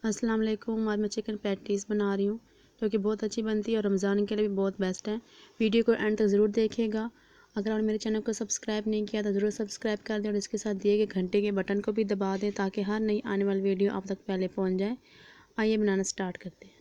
अस्सलाम वालेकुम। आज मैं चिकन पैटीज़ बना रही हूँ जो कि बहुत अच्छी बनती है और रमज़ान के लिए भी बहुत बेस्ट है। वीडियो को एंड तक ज़रूर देखिएगा। अगर आपने मेरे चैनल को सब्सक्राइब नहीं किया तो ज़रूर सब्सक्राइब कर दें और इसके साथ दिए गए घंटे के बटन को भी दबा दें ताकि हर नई आने वाली वीडियो आप तक पहले पहुँच जाए। आइए बनाना स्टार्ट करते हैं।